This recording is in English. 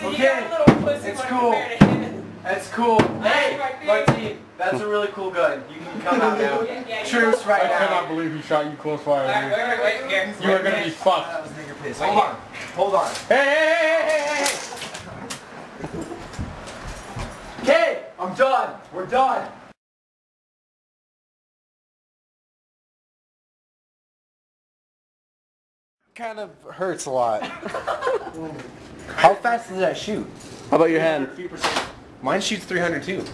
Okay, it's cool. That's cool. Hey, Martine, that's a really cool gun. You can come out now. Truce right now. I cannot believe he shot you close fire. Wait, here. You are gonna be fucked. Hold on. Hold on. Hey! Okay, I'm done. We're done. Kind of hurts a lot. How fast does that shoot? How about your hand? Mine shoots 300 too.